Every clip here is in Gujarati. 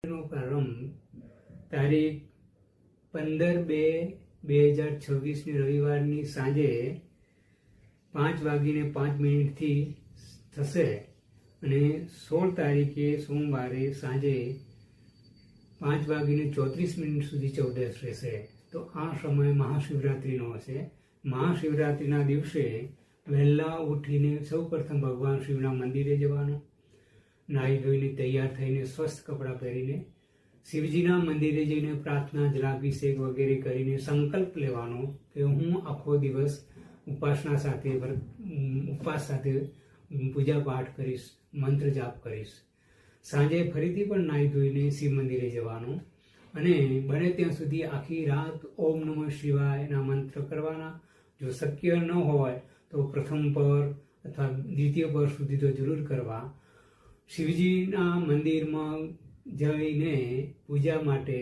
નો પ્રારંભ તારીખ 15/2/2026 રવિવારની સાંજે 5:05 થશે અને 16 તારીખે સોમવારે સાંજે 5:34 સુધી ચૌદશ રહેશે. તો આ સમય મહાશિવરાત્રિનો હશે. મહાશિવરાત્રિના દિવસે વહેલા ઉઠીને સૌ પ્રથમ ભગવાન શિવના મંદિરે જવાનું, નાહી ધોઈને તૈયાર થઈને સ્વસ્થ કપડાં પહેરીને શિવજીના મંદિરે જઈને પ્રાર્થના, જલાભિષેક વગેરે કરીને સંકલ્પ લેવાનો કે હું આખો દિવસ ઉપવાસ સાથે પૂજા પાઠ કરીશ, મંત્ર જાપ કરીશ. સાંજે ફરીથી પણ નાહી ધોઈને શિવ મંદિરે જવાનું અને બને ત્યાં સુધી આખી રાત ઓમ નમઃ શિવાયના મંત્ર કરવાના. જો શક્ય ન હોય તો પ્રથમ પર અથવા દ્વિતીય પર સુધી તો જરૂર કરવા. શિવજીના મંદિરમાં જઈને પૂજા માટે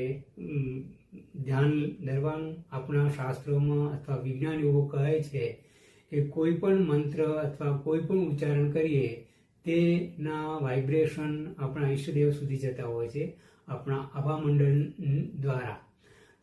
ધ્યાન ધરવાનું. આપણા શાસ્ત્રોમાં અથવા વિજ્ઞાનીઓ કહે છે કે કોઈ પણ મંત્ર અથવા કોઈ પણ ઉચ્ચારણ કરીએ તેના વાઇબ્રેશન આપણા ઈષ્ટદેવ સુધી જતા હોય છે આપણા આભામંડળ દ્વારા.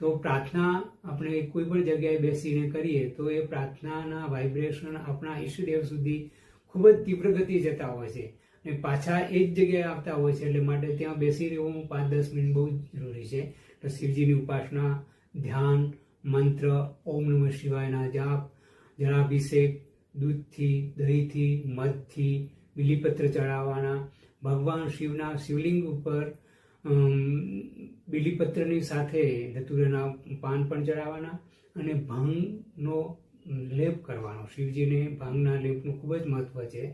તો પ્રાર્થના આપણે કોઈ પણ જગ્યાએ બેસીને કરીએ તો એ પ્રાર્થનાના વાઇબ્રેશન આપણા ઈષ્ટદેવ સુધી ખૂબ જ તીવ્ર ગતિએ જતા હોય છે અને પાછા એ જ જગ્યાએ આવતા હોય છે. એટલે માટે ત્યાં બેસી રહેવું 5-10 મિનિટ બહુ જરૂરી છે. તો શિવજીની ઉપાસના, ધ્યાન, મંત્ર, ઓમ નમઃ શિવાયના જાપ, જળાભિષેક, દૂધથી, દહીંથી, મધથી, બીલીપત્ર ચડાવવાના. ભગવાન શિવના શિવલિંગ ઉપર બીલીપત્રની સાથે ધતુરાના પાન પણ ચડાવવાના અને ભાંગનો લેપ કરવાનો. શિવજીને ભાંગના લેપનું ખૂબ જ મહત્વ છે.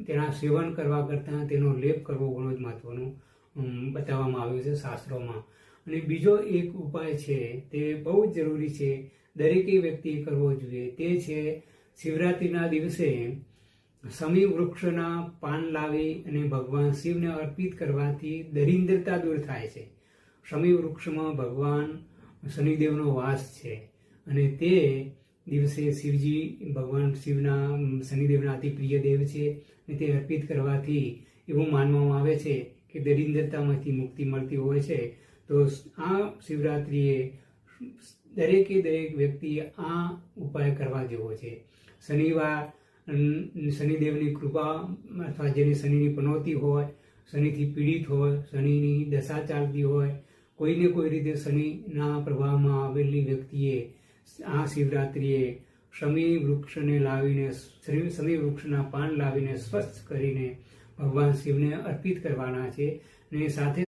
તેના સેવન કરવા કરતાં તેનો લેપ કરવો ઘણો જ મહત્વનું બતાવવામાં આવ્યું છે શાસ્ત્રોમાં. અને બીજો એક ઉપાય છે તે બહુ જ જરૂરી છે, દરેકે વ્યક્તિએ કરવો જોઈએ. તે છે શિવરાત્રિના દિવસે શમી વૃક્ષના પાન લાવી અને ભગવાન શિવને અર્પિત કરવાથી દરિદ્રતા દૂર થાય છે. શમી વૃક્ષમાં ભગવાન શનિદેવનો વાસ છે અને તે દિવસે શિવજી ભગવાન શિવના શનિદેવના અતિ પ્રિય દેવ છે અને તે અર્પિત કરવાથી એવું માનવામાં આવે છે કે દરિદ્રતામાંથી મુક્તિ મળતી હોય છે. તો આ શિવરાત્રિએ દરેક વ્યક્તિએ આ ઉપાય કરવા જેવો છે. શનિદેવની કૃપા અથવા જેને શનિની પનોતી હોય, શનિથી પીડિત હોય, શનિની દશા ચાલતી હોય, કોઈને કોઈ રીતે શનિના પ્રભાવમાં આવેલી વ્યક્તિએ આ શિવરાત્રિએ શમી વૃક્ષને લાવીને શમી વૃક્ષના પાન લાવીને સ્વચ્છ કરીને ભગવાન શિવને અર્પિત કરવાના છે. અને સાથે